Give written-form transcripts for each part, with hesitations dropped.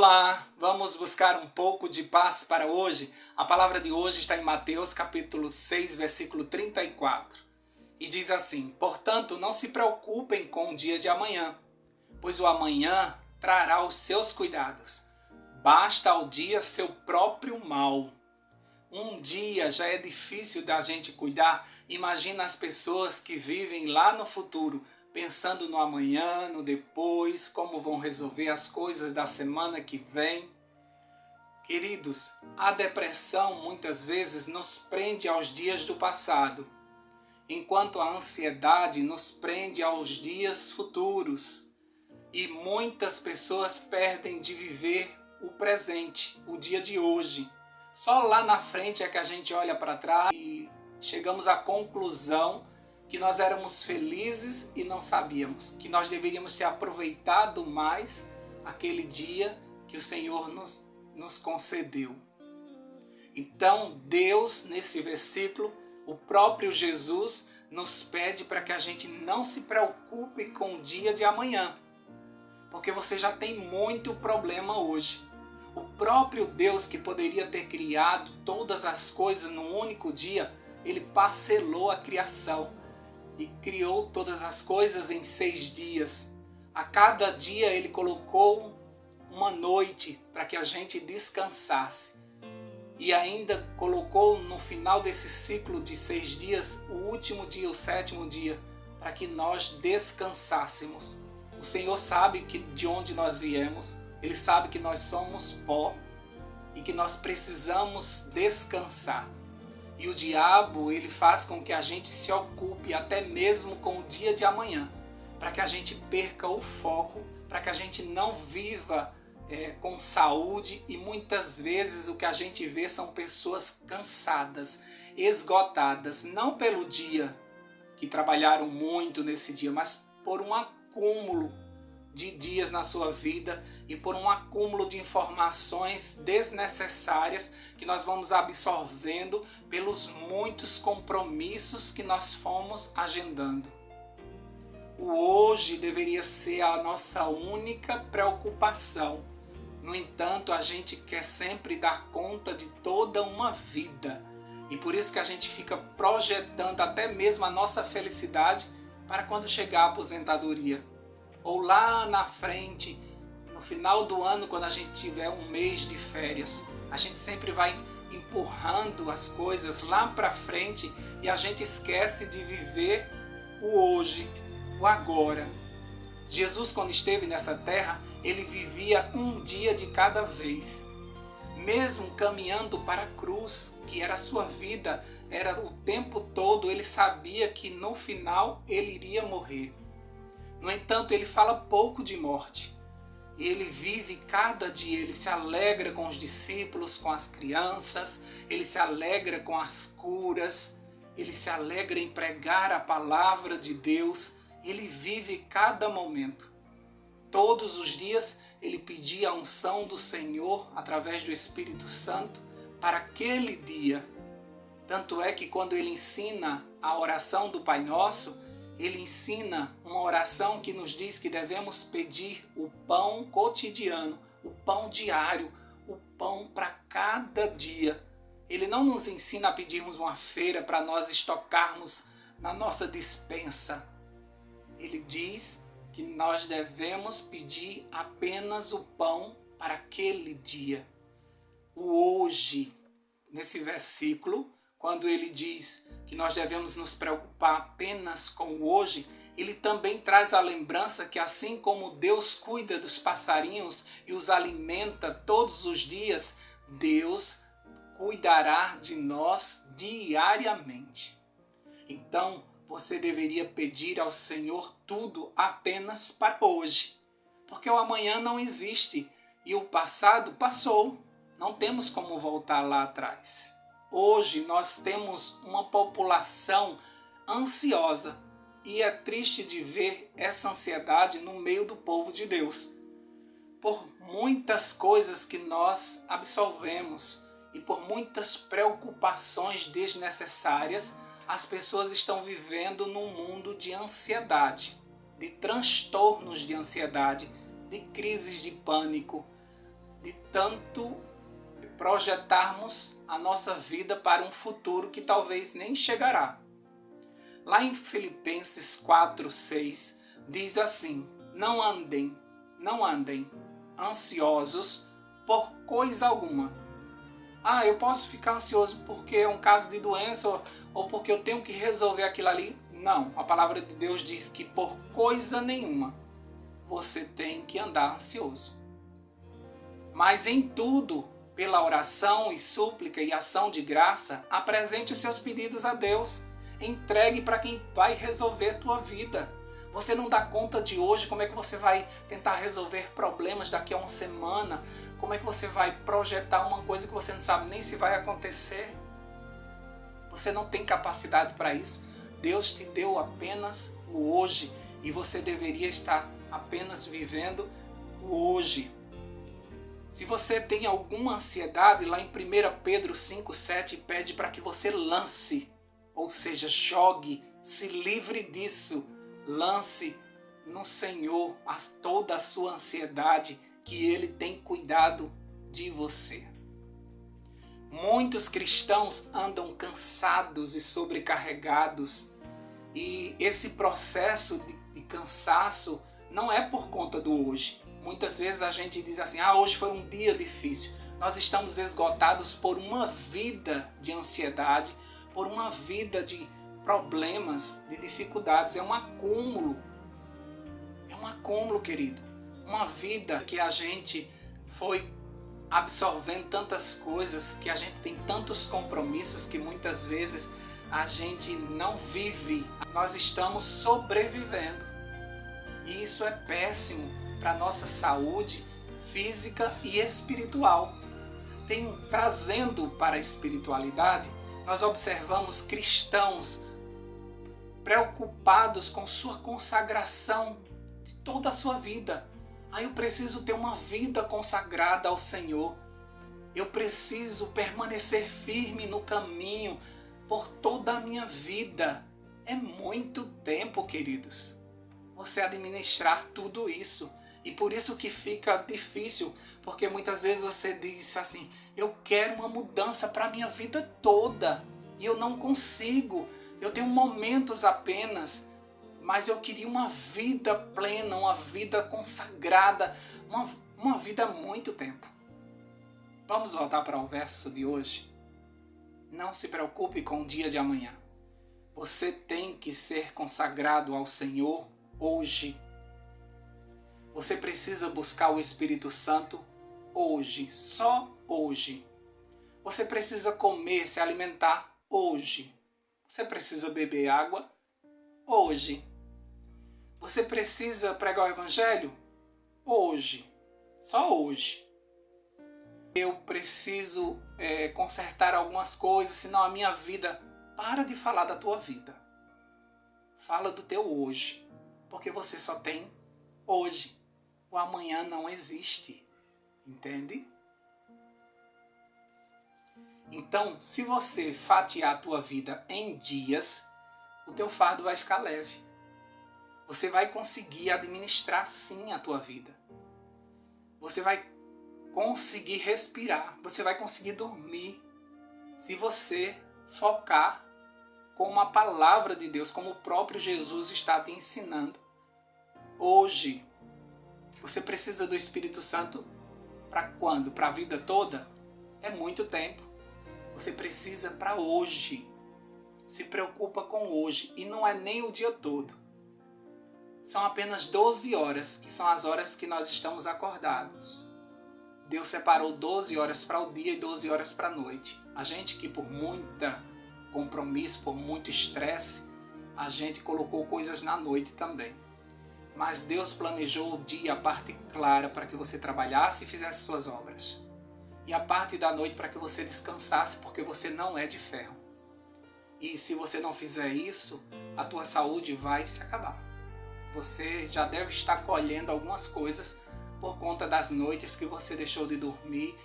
Olá, vamos buscar um pouco de paz para hoje. A palavra de hoje está em Mateus capítulo 6, versículo 34. E diz assim: Portanto, não se preocupem com o dia de amanhã, pois o amanhã trará os seus cuidados. Basta ao dia seu próprio mal. Um dia já é difícil da gente cuidar. Imagina as pessoas que vivem lá no futuro, pensando no amanhã, no depois, como vão resolver as coisas da semana que vem. Queridos, a depressão muitas vezes nos prende aos dias do passado, enquanto a ansiedade nos prende aos dias futuros. E muitas pessoas perdem de viver o presente, o dia de hoje. Só lá na frente é que a gente olha para trás e chegamos à conclusão que nós éramos felizes e não sabíamos, que nós deveríamos ter aproveitado mais aquele dia que o Senhor nos concedeu. Então, Deus, nesse versículo, o próprio Jesus nos pede para que a gente não se preocupe com o dia de amanhã, porque você já tem muito problema hoje. O próprio Deus, que poderia ter criado todas as coisas num único dia, ele parcelou a criação e criou todas as coisas em 6 dias. A cada dia ele colocou uma noite para que a gente descansasse. E ainda colocou no final desse ciclo de 6 dias, o último dia, o 7º dia, para que nós descansássemos. O Senhor sabe de onde nós viemos. Ele sabe que nós somos pó e que nós precisamos descansar. E o diabo, ele faz com que a gente se ocupe até mesmo com o dia de amanhã, para que a gente perca o foco, para que a gente não viva com saúde. E muitas vezes o que a gente vê são pessoas cansadas, esgotadas, não pelo dia, que trabalharam muito nesse dia, mas por um acúmulo de dias na sua vida e por um acúmulo de informações desnecessárias que nós vamos absorvendo pelos muitos compromissos que nós fomos agendando. O hoje deveria ser a nossa única preocupação. No entanto, a gente quer sempre dar conta de toda uma vida. E por isso que a gente fica projetando até mesmo a nossa felicidade para quando chegar a aposentadoria. Ou lá na frente, no final do ano, quando a gente tiver um mês de férias, a gente sempre vai empurrando as coisas lá para frente e a gente esquece de viver o hoje, o agora. Jesus, quando esteve nessa terra, ele vivia um dia de cada vez. Mesmo caminhando para a cruz, que era a sua vida, era o tempo todo, ele sabia que no final ele iria morrer. No entanto, ele fala pouco de morte. Ele vive cada dia, ele se alegra com os discípulos, com as crianças, ele se alegra com as curas, ele se alegra em pregar a palavra de Deus, ele vive cada momento. Todos os dias ele pedia a unção do Senhor através do Espírito Santo para aquele dia. Tanto é que quando ele ensina a oração do Pai Nosso, ele ensina uma oração que nos diz que devemos pedir o pão cotidiano, o pão diário, o pão para cada dia. Ele não nos ensina a pedirmos uma feira para nós estocarmos na nossa despensa. Ele diz que nós devemos pedir apenas o pão para aquele dia. O hoje, nesse versículo, quando ele diz que nós devemos nos preocupar apenas com o hoje, ele também traz a lembrança que assim como Deus cuida dos passarinhos e os alimenta todos os dias, Deus cuidará de nós diariamente. Então, você deveria pedir ao Senhor tudo apenas para hoje, porque o amanhã não existe e o passado passou. Não temos como voltar lá atrás. Hoje nós temos uma população ansiosa e é triste de ver essa ansiedade no meio do povo de Deus. Por muitas coisas que nós absolvemos e por muitas preocupações desnecessárias, as pessoas estão vivendo num mundo de ansiedade, de transtornos de ansiedade, de crises de pânico, tanto projetarmos a nossa vida para um futuro que talvez nem chegará. Lá em Filipenses 4:6 diz assim: não andem ansiosos por coisa alguma. Eu posso ficar ansioso porque é um caso de doença ou porque eu tenho que resolver aquilo ali. Não, a palavra de Deus diz que por coisa nenhuma você tem que andar ansioso. Mas em tudo, pela oração e súplica e ação de graça, apresente os seus pedidos a Deus. Entregue para quem vai resolver a tua vida. Você não dá conta de hoje, como é que você vai tentar resolver problemas daqui a uma semana? Como é que você vai projetar uma coisa que você não sabe nem se vai acontecer? Você não tem capacidade para isso. Deus te deu apenas o hoje e você deveria estar apenas vivendo o hoje. Se você tem alguma ansiedade, lá em 1 Pedro 5:7 pede para que você lance, ou seja, jogue, se livre disso. Lance no Senhor toda a sua ansiedade, que Ele tem cuidado de você. Muitos cristãos andam cansados e sobrecarregados, e esse processo de cansaço não é por conta do hoje. Muitas vezes a gente diz assim, hoje foi um dia difícil. Nós estamos esgotados por uma vida de ansiedade, por uma vida de problemas, de dificuldades. É um acúmulo, querido. Uma vida que a gente foi absorvendo tantas coisas, que a gente tem tantos compromissos que muitas vezes a gente não vive. Nós estamos sobrevivendo. E isso é péssimo para a nossa saúde física e espiritual. Trazendo para a espiritualidade, nós observamos cristãos preocupados com sua consagração de toda a sua vida. Eu preciso ter uma vida consagrada ao Senhor. Eu preciso permanecer firme no caminho por toda a minha vida. É muito tempo, queridos, você administrar tudo isso. E por isso que fica difícil, porque muitas vezes você diz assim, eu quero uma mudança para a minha vida toda e eu não consigo. Eu tenho momentos apenas, mas eu queria uma vida plena, uma vida consagrada, uma vida há muito tempo. Vamos voltar para o verso de hoje. Não se preocupe com o dia de amanhã. Você tem que ser consagrado ao Senhor hoje. Você precisa buscar o Espírito Santo hoje, só hoje. Você precisa comer, se alimentar hoje. Você precisa beber água hoje. Você precisa pregar o Evangelho hoje, só hoje. Eu preciso consertar algumas coisas, senão a minha vida... Para de falar da tua vida. Fala do teu hoje, porque você só tem hoje. O amanhã não existe, entende? Então, se você fatiar a tua vida em dias, o teu fardo vai ficar leve. Você vai conseguir administrar sim a tua vida. Você vai conseguir respirar, você vai conseguir dormir, se você focar como a palavra de Deus, como o próprio Jesus está te ensinando. Hoje, você precisa do Espírito Santo para quando? Para a vida toda? É muito tempo. Você precisa para hoje. Se preocupa com hoje. E não é nem o dia todo. São apenas 12 horas, que são as horas que nós estamos acordados. Deus separou 12 horas para o dia e 12 horas para a noite. A gente que por muita compromisso, por muito estresse, a gente colocou coisas na noite também. Mas Deus planejou o dia, a parte clara, para que você trabalhasse e fizesse suas obras. E a parte da noite para que você descansasse, porque você não é de ferro. E se você não fizer isso, a tua saúde vai se acabar. Você já deve estar colhendo algumas coisas por conta das noites que você deixou de dormir,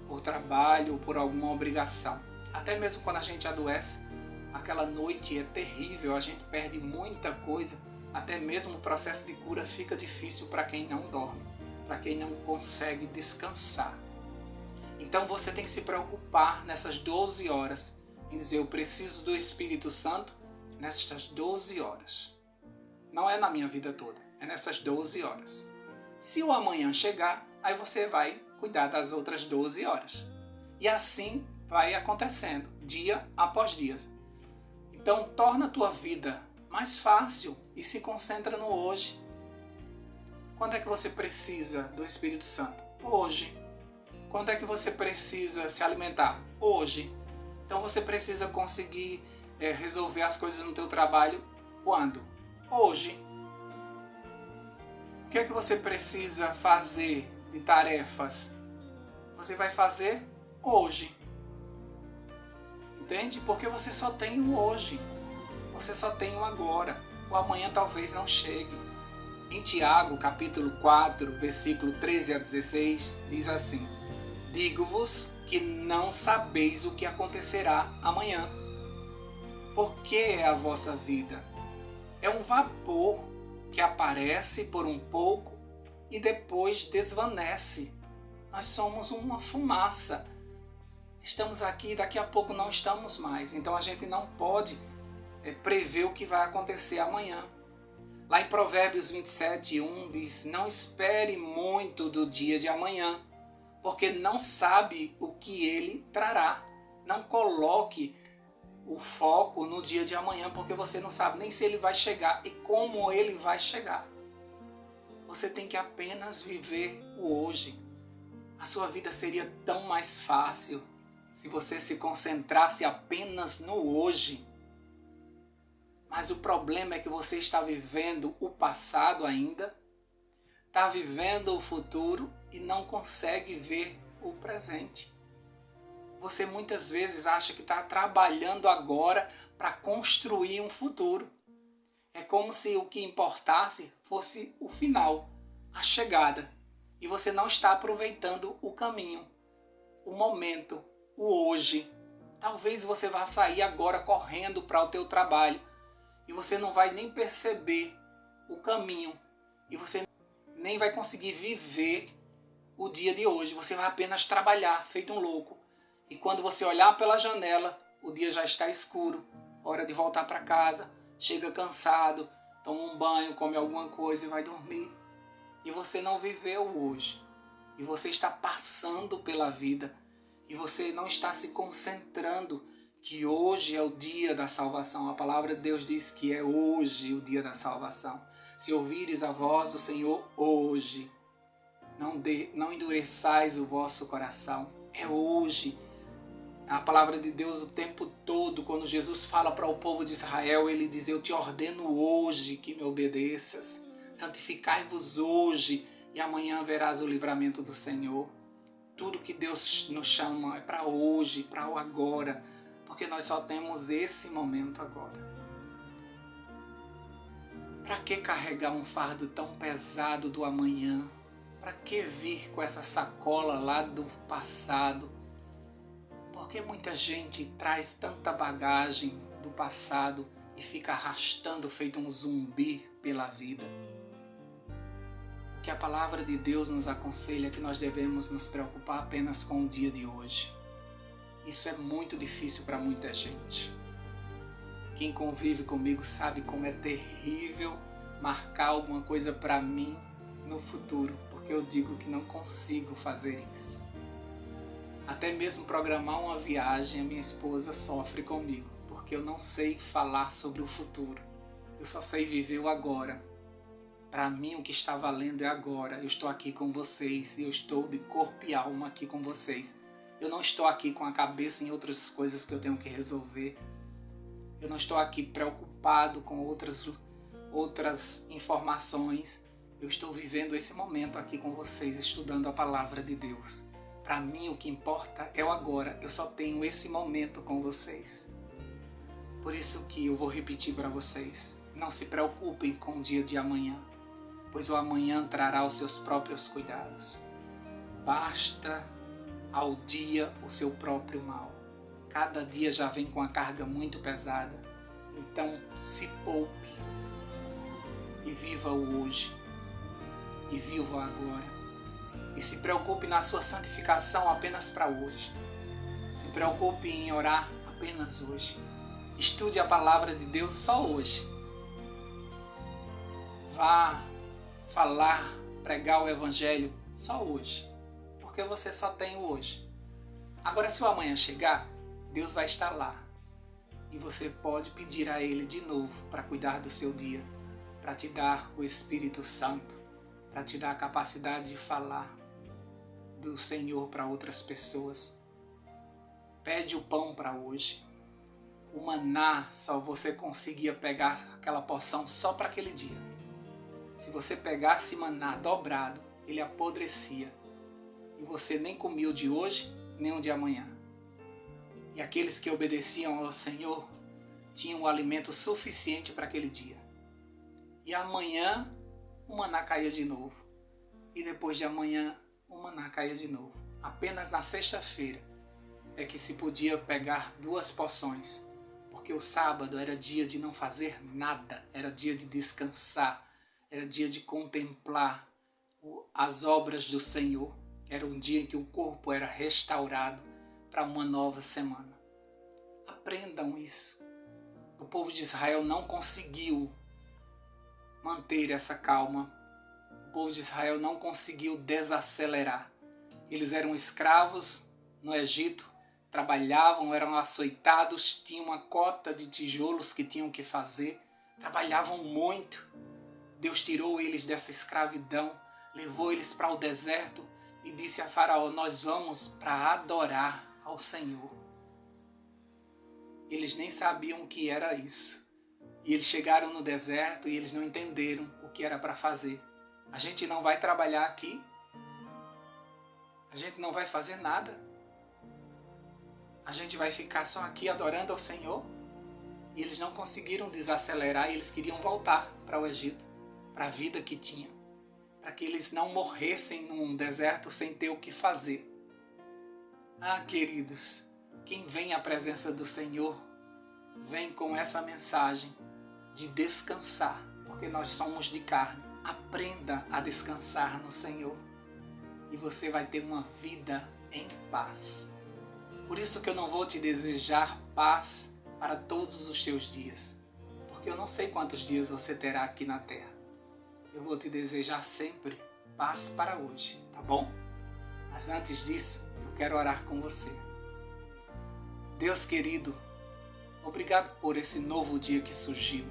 por trabalho ou por alguma obrigação. Até mesmo quando a gente adoece, aquela noite é terrível, a gente perde muita coisa. Até mesmo o processo de cura fica difícil para quem não dorme, para quem não consegue descansar. Então você tem que se preocupar nessas 12 horas em dizer: eu preciso do Espírito Santo nessas 12 horas. Não é na minha vida toda, é nessas 12 horas. Se o amanhã chegar, aí você vai cuidar das outras 12 horas. E assim vai acontecendo, dia após dia. Então torna a tua vida mais fácil e se concentra no hoje. Quando é que você precisa do Espírito Santo? Hoje. Quando é que você precisa se alimentar? Hoje. Então você precisa conseguir resolver as coisas no teu trabalho. Quando? Hoje. O que é que você precisa fazer de tarefas? Você vai fazer hoje. Entende? Porque você só tem o hoje. Você só tem o agora. O amanhã talvez não chegue. Em Tiago, capítulo 4, versículo 13 a 16, diz assim: digo-vos que não sabeis o que acontecerá amanhã. Porque é a vossa vida? É um vapor que aparece por um pouco e depois desvanece. Nós somos uma fumaça. Estamos aqui e daqui a pouco não estamos mais. Então a gente não pode prever o que vai acontecer amanhã. Lá em Provérbios 27:1 diz: não espere muito do dia de amanhã, porque não sabe o que ele trará. Não coloque o foco no dia de amanhã, porque você não sabe nem se ele vai chegar e como ele vai chegar. Você tem que apenas viver o hoje. A sua vida seria tão mais fácil se você se concentrasse apenas no hoje. Mas o problema é que você está vivendo o passado ainda, está vivendo o futuro e não consegue ver o presente. Você muitas vezes acha que está trabalhando agora para construir um futuro. É como se o que importasse fosse o final, a chegada. E você não está aproveitando o caminho, o momento, o hoje. Talvez você vá sair agora correndo para o teu trabalho e você não vai nem perceber o caminho e você nem vai conseguir viver o dia de hoje. Você vai apenas trabalhar, feito um louco. E quando você olhar pela janela, o dia já está escuro. Hora de voltar para casa, chega cansado, toma um banho, come alguma coisa e vai dormir. E você não viveu o hoje. E você está passando pela vida. E você não está se concentrando que hoje é o dia da salvação. A palavra de Deus diz que é hoje o dia da salvação. Se ouvires a voz do Senhor hoje, não endureçais o vosso coração. É hoje. A palavra de Deus o tempo todo, quando Jesus fala para o povo de Israel, ele diz: eu te ordeno hoje que me obedeças. Santificai-vos hoje e amanhã verás o livramento do Senhor. Tudo que Deus nos chama é para hoje, para o agora, porque nós só temos esse momento agora. Para que carregar um fardo tão pesado do amanhã? Para que vir com essa sacola lá do passado? Porque muita gente traz tanta bagagem do passado e fica arrastando feito um zumbi pela vida. O que a palavra de Deus nos aconselha é que nós devemos nos preocupar apenas com o dia de hoje. Isso é muito difícil para muita gente. Quem convive comigo sabe como é terrível marcar alguma coisa para mim no futuro, porque eu digo que não consigo fazer isso. Até mesmo programar uma viagem, a minha esposa sofre comigo, porque eu não sei falar sobre o futuro. Eu só sei viver o agora. Para mim o que está valendo é agora. Eu estou aqui com vocês e eu estou de corpo e alma aqui com vocês. Eu não estou aqui com a cabeça em outras coisas que eu tenho que resolver. Eu não estou aqui preocupado com outras informações. Eu estou vivendo esse momento aqui com vocês, estudando a palavra de Deus. Para mim o que importa é o agora. Eu só tenho esse momento com vocês. Por isso que eu vou repetir para vocês. Não se preocupem com o dia de amanhã, pois o amanhã trará os seus próprios cuidados. Basta ao dia o seu próprio mal. Cada dia já vem com a carga muito pesada. Então se poupe e viva o hoje. E viva o agora. E se preocupe na sua santificação apenas para hoje. Se preocupe em orar apenas hoje. Estude a palavra de Deus só hoje. Vá falar, pregar o evangelho só hoje. Porque você só tem o hoje. Agora, se o amanhã chegar, Deus vai estar lá. E você pode pedir a Ele de novo para cuidar do seu dia, para te dar o Espírito Santo, para te dar a capacidade de falar do Senhor para outras pessoas. Pede o pão para hoje. O maná só você conseguia pegar aquela porção só para aquele dia. Se você pegasse maná dobrado, ele apodrecia. E você nem comia o de hoje, nem o de amanhã. E aqueles que obedeciam ao Senhor tinham o alimento suficiente para aquele dia. E amanhã o maná caía de novo. E depois de amanhã o maná caía de novo. Apenas na sexta-feira é que se podia pegar 2 porções. Porque o sábado era dia de não fazer nada. Era dia de descansar. Era dia de contemplar as obras do Senhor. Era um dia em que o corpo era restaurado para uma nova semana. Aprendam isso. O povo de Israel não conseguiu manter essa calma. O povo de Israel não conseguiu desacelerar. Eles eram escravos no Egito, trabalhavam, eram açoitados, tinham uma cota de tijolos que tinham que fazer, trabalhavam muito. Deus tirou eles dessa escravidão, levou eles para o deserto e disse a Faraó: nós vamos para adorar ao Senhor. Eles nem sabiam o que era isso. E eles chegaram no deserto e eles não entenderam o que era para fazer. A gente não vai trabalhar aqui. A gente não vai fazer nada. A gente vai ficar só aqui adorando ao Senhor. E eles não conseguiram desacelerar e eles queriam voltar para o Egito, para a vida que tinham, para que eles não morressem num deserto sem ter o que fazer. Ah, queridos, quem vem à presença do Senhor, vem com essa mensagem de descansar, porque nós somos de carne. Aprenda a descansar no Senhor e você vai ter uma vida em paz. Por isso que eu não vou te desejar paz para todos os teus dias, porque eu não sei quantos dias você terá aqui na terra. Eu vou te desejar sempre paz para hoje, tá bom? Mas antes disso, eu quero orar com você. Deus querido, obrigado por esse novo dia que surgiu.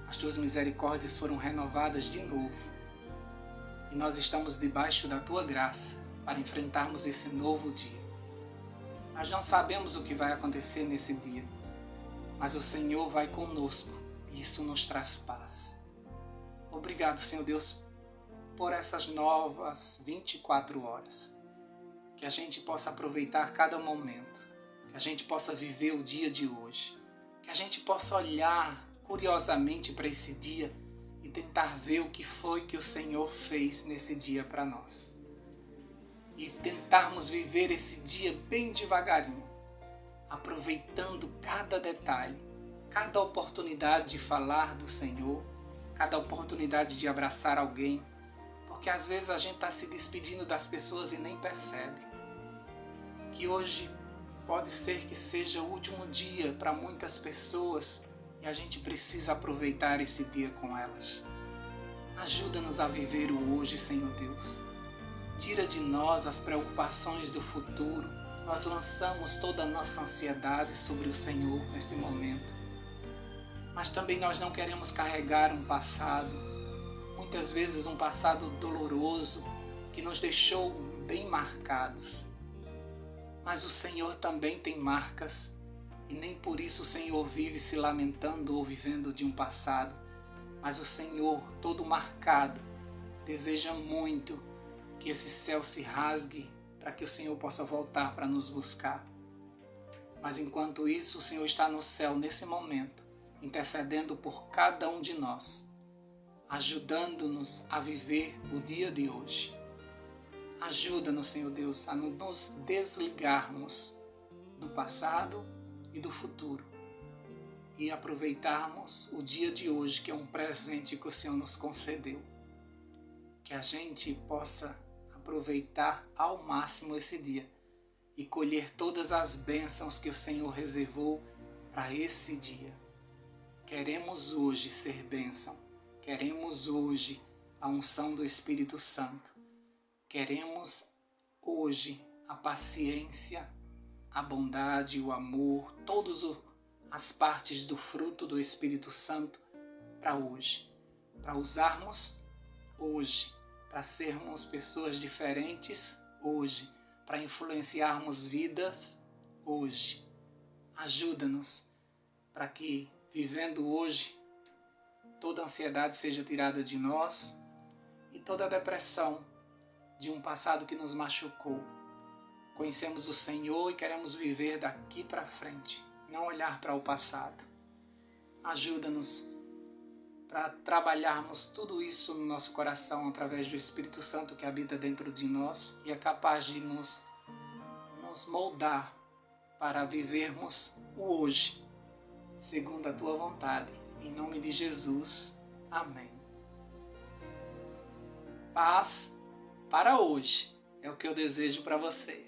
As tuas misericórdias foram renovadas de novo. E nós estamos debaixo da tua graça para enfrentarmos esse novo dia. Nós não sabemos o que vai acontecer nesse dia, mas o Senhor vai conosco e isso nos traz paz. Obrigado, Senhor Deus, por essas novas 24 horas. Que a gente possa aproveitar cada momento. Que a gente possa viver o dia de hoje. Que a gente possa olhar curiosamente para esse dia e tentar ver o que foi que o Senhor fez nesse dia para nós. E tentarmos viver esse dia bem devagarinho, aproveitando cada detalhe, cada oportunidade de falar do Senhor, cada oportunidade de abraçar alguém, porque às vezes a gente está se despedindo das pessoas e nem percebe. Que hoje pode ser que seja o último dia para muitas pessoas e a gente precisa aproveitar esse dia com elas. Ajuda-nos a viver o hoje, Senhor Deus. Tira de nós as preocupações do futuro. Nós lançamos toda a nossa ansiedade sobre o Senhor neste momento. Mas também nós não queremos carregar um passado, muitas vezes um passado doloroso, que nos deixou bem marcados. Mas o Senhor também tem marcas, e nem por isso o Senhor vive se lamentando ou vivendo de um passado. Mas o Senhor, todo marcado, deseja muito que esse céu se rasgue para que o Senhor possa voltar para nos buscar. Mas enquanto isso, o Senhor está no céu nesse momento, intercedendo por cada um de nós, ajudando-nos a viver o dia de hoje. Ajuda-nos, Senhor Deus, a nos desligarmos do passado e do futuro e aproveitarmos o dia de hoje, que é um presente que o Senhor nos concedeu. Que a gente possa aproveitar ao máximo esse dia e colher todas as bênçãos que o Senhor reservou para esse dia. Queremos hoje ser bênção. Queremos hoje a unção do Espírito Santo. Queremos hoje a paciência, a bondade, o amor, todas as partes do fruto do Espírito Santo para hoje. Para usarmos hoje, para sermos pessoas diferentes hoje, para influenciarmos vidas hoje. Ajuda-nos para que, vivendo hoje, toda ansiedade seja tirada de nós e toda a depressão de um passado que nos machucou. Conhecemos o Senhor e queremos viver daqui para frente, não olhar para o passado. Ajuda-nos para trabalharmos tudo isso no nosso coração através do Espírito Santo que habita dentro de nós e é capaz de nos moldar para vivermos o hoje, segundo a Tua vontade. Em nome de Jesus. Amém. Paz para hoje é o que eu desejo para você.